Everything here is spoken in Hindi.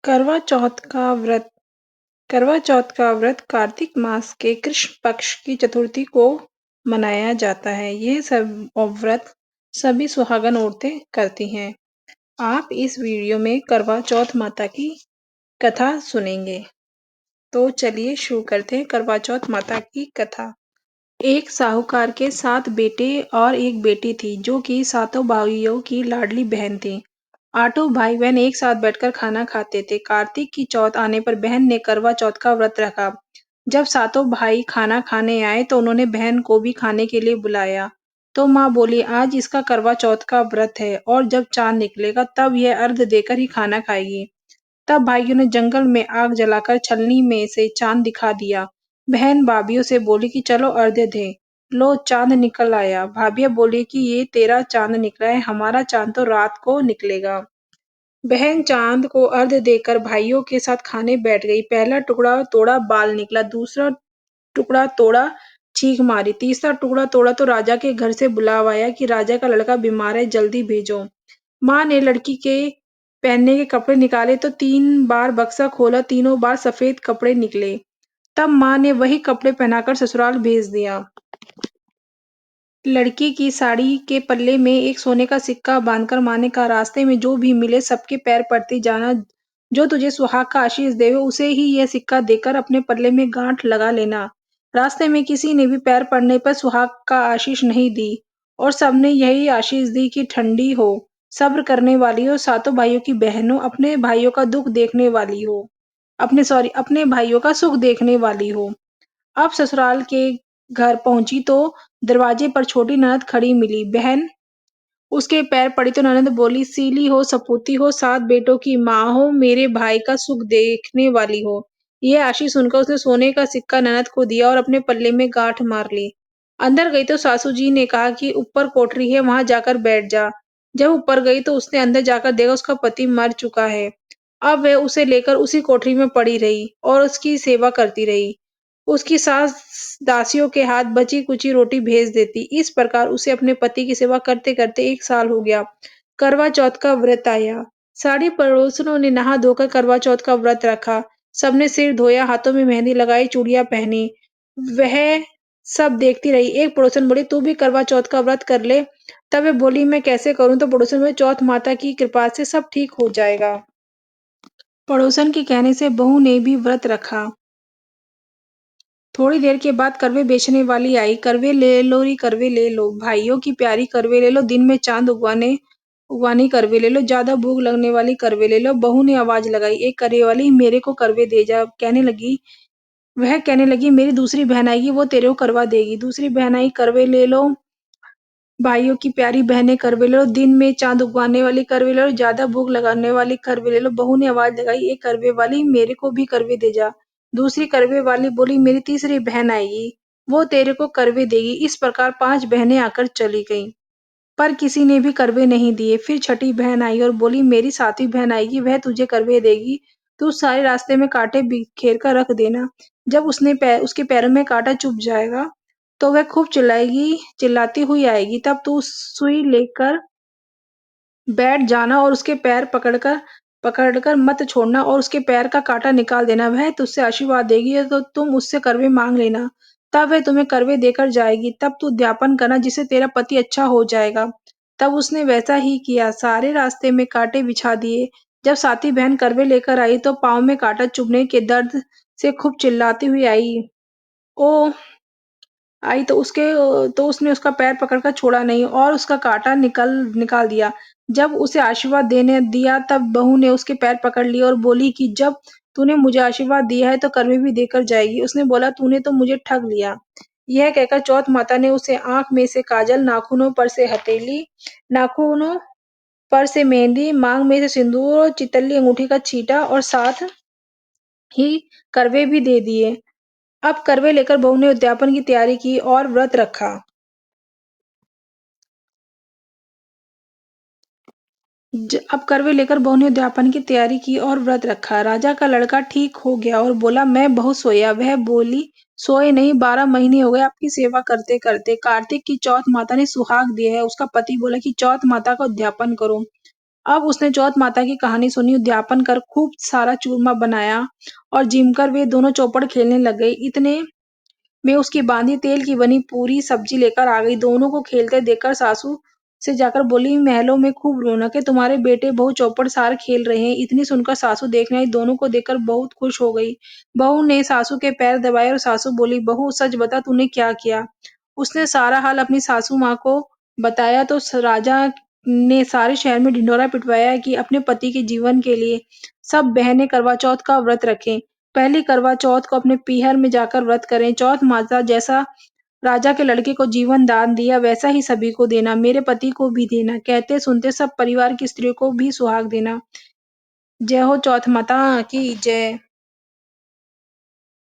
करवा चौथ का व्रत करवा चौथ का व्रत कार्तिक मास के कृष्ण पक्ष की चतुर्थी को मनाया जाता है। यह सब व्रत सभी सुहागन औरतें करती हैं। आप इस वीडियो में करवा चौथ माता की कथा सुनेंगे। तो चलिए शुरू करते हैं करवा चौथ माता की कथा। एक साहूकार के 7 बेटे और एक बेटी थी, जो कि सातों भाइयों की लाडली बहन थी। आठों भाई बहन एक साथ बैठकर खाना खाते थे। कार्तिक की चौथ आने पर बहन ने करवा चौथ का व्रत रखा। जब सातों भाई खाना खाने आए तो उन्होंने बहन को भी खाने के लिए बुलाया। तो माँ बोली, आज इसका करवा चौथ का व्रत है और जब चांद निकलेगा तब यह अर्घ देकर ही खाना खाएगी। तब भाइयों ने जंगल में आग जलाकर छलनी में से चांद दिखा दिया। बहन भाभीियों से बोली कि चलो अर्घ्य दें। लो, चांद निकल आया। भाभियां बोली कि ये तेरा चांद निकला है, हमारा चांद तो रात को निकलेगा। बहन चांद को अर्घ्य देकर भाइयों के साथ खाने बैठ गई। पहला टुकड़ा तोड़ा, बाल निकला। दूसरा टुकड़ा तोड़ा, चीख मारी। तीसरा टुकड़ा तोड़ा तो राजा के घर से बुलावा आया कि राजा का लड़का बीमार है, जल्दी भेजो। माँ ने लड़की के पहनने के कपड़े निकाले तो 3 बार बक्सा खोला, तीनों बार सफेद कपड़े निकले। तब माँ ने वही कपड़े पहनाकर ससुराल भेज दिया। लड़की की साड़ी के पल्ले में एक सोने का सिक्का बांधकर माँ ने कहा, रास्ते में जो भी मिले सबके पैर पड़ती जाना। जो तुझे सुहाग का आशीष देवे उसे ही यह सिक्का देकर अपने पल्ले में गांठ लगा लेना। रास्ते में किसी ने भी पैर पड़ने पर सुहाग का आशीष नहीं दी और सबने यही आशीष दी कि ठंडी हो, सब्र करने वाली हो, सातों भाइयों की बहनों, अपने भाइयों का दुख देखने वाली हो, अपने भाइयों का सुख देखने वाली हो। अब ससुराल के घर पहुंची तो दरवाजे पर छोटी ननद खड़ी मिली। बहन उसके पैर पड़ी तो ननद बोली, सीली हो, सपूती हो, 7 बेटों की माँ हो, मेरे भाई का सुख देखने वाली हो। यह आशीष सुनकर उसने सोने का सिक्का ननद को दिया और अपने पल्ले में गांठ मार ली। अंदर गई तो सासू जी ने कहा कि ऊपर कोठरी है, वहां जाकर बैठ जा। जब ऊपर गई तो उसने अंदर जाकर देखा उसका पति मर चुका है। अब वह उसे लेकर उसी कोठरी में पड़ी रही और उसकी सेवा करती रही। उसकी सास दासियों के हाथ बची कुची रोटी भेज देती। इस प्रकार उसे अपने पति की सेवा करते करते 1 साल हो गया। करवा चौथ का व्रत आया। सारी पड़ोसनों ने नहा धोकर करवा चौथ का व्रत रखा। सबने सिर धोया, हाथों में मेहंदी लगाई, चूड़ियां पहनी। वह सब देखती रही। एक पड़ोसन बोली, तू भी करवा चौथ का व्रत कर ले। तब वह बोली, मैं कैसे करूं? तो पड़ोसन बोले, चौथ माता की कृपा से सब ठीक हो जाएगा। पड़ोसन के कहने से बहू ने भी व्रत रखा। थोड़ी देर के बाद करवे बेचने वाली आई। करवे ले लो री, करवे ले लो, भाइयों की प्यारी करवे ले लो, दिन में चांद उगवाने उगवानी करवे ले लो, ज्यादा भूख लगने वाली करवे ले लो। बहू ने आवाज लगाई, एक करवे वाली, मेरे को करवे दे जा। कहने लगी, मेरी दूसरी बहन आएगी, वो तेरे को करवा देगी। दूसरी बहन आई, करवे ले लो, भाइयों की प्यारी बहनें, करवे ले लो, दिन में चांद उगवाने वाली करवे ले लो, ज्यादा भूख लगाने वाली करवे ले लो। बहू ने आवाज लगाई, एक करवे वाली, मेरे को भी करवे दे जा। दूसरी करवे वाली बोली, मेरी तीसरी बहन आएगी, वो तेरे को करवे देगी। इस प्रकार 5 बहनें आकर चली गईं, पर किसी ने भी करवे नहीं दिए। फिर छठी बहन आई और बोली, मेरी 7वीं बहन आएगी, वह तुझे करवे देगी। तू सारे रास्ते में कांटे बिखेर कर रख देना। जब उसके पैरों में कांटा चुभ जाएगा तो वह खूब चिल्लाएगी, चिल्लाती हुई आएगी। तब तू सुई लेकर बैठ जाना और उसके पैर पकड़कर मत छोड़ना और उसके पैर का कांटा निकाल देना। वह तुझसे आशीर्वाद देगी तो तुम उससे करवे मांग लेना, तब वह तुम्हें करवे देकर जाएगी। तब तू उद्यापन करना, जिससे तेरा पति अच्छा हो जाएगा। तब उसने वैसा ही किया, सारे रास्ते में कांटे बिछा दिए। जब 7वीं बहन करवे लेकर आई तो पाँव में कांटा चुभने के दर्द से खूब चिल्लाती हुई ओ आई तो उसने उसका पैर पकड़कर छोड़ा नहीं और उसका कांटा निकाल दिया। जब उसे आशीर्वाद देने दिया तब बहू ने उसके पैर पकड़ लिए और बोली कि जब तूने मुझे आशीर्वाद दिया है तो करवे भी देकर जाएगी। उसने बोला, तूने तो मुझे ठग लिया। यह कहकर चौथ माता ने उसे आंख में से काजल, नाखूनों पर से हथेली, नाखूनों पर से मेहंदी, मांग में से सिंदूर और चितली अंगूठी का छींटा और साथ ही करवे भी दे दिए। अब करवे लेकर बहू ने उद्यापन की तैयारी की और व्रत रखा। अब करवे लेकर बहू ने उद्यापन की तैयारी की और व्रत रखा। राजा का लड़का ठीक हो गया और बोला, मैं बहुत सोया। वह बोली, सोए नहीं, 12 महीने हो गए आपकी सेवा करते करते। कार्तिक की चौथ माता ने सुहाग दिया है। उसका पति बोला कि चौथ माता का उद्यापन करो। अब उसने चौथ माता की कहानी सुनी, उद्यापन कर खूब सारा चूरमा बनाया और जिमकर वे दोनों चौपड़ खेलने लग गए। इतने में उसकी बांधी तेल की बनी पूरी सब्जी लेकर आ गई। दोनों को खेलते देखकर सासू से जाकर बोली, महलों में खूब रौनक है, तुम्हारे बेटे बहू चौपड़ सार खेल रहे हैं। इतनी सुनकर सासू देखने आई, दोनों को देखकर बहुत खुश हो गई। बहू ने सासू के पैर दबाए और सासू बोली, बहू सच बता तूने क्या किया। उसने सारा हाल अपनी सासू माँ को बताया तो राजा ने सारे शहर में ढिंढोरा पिटवाया कि अपने पति के जीवन के लिए सब बहनें करवा चौथ का व्रत रखें। पहली करवा चौथ को अपने पीहर में जाकर व्रत करें। चौथ माता जैसा राजा के लड़के को जीवन दान दिया वैसा ही सभी को देना, मेरे पति को भी देना। कहते सुनते सब परिवार की स्त्रियों को भी सुहाग देना। जय हो चौथ माता की जय।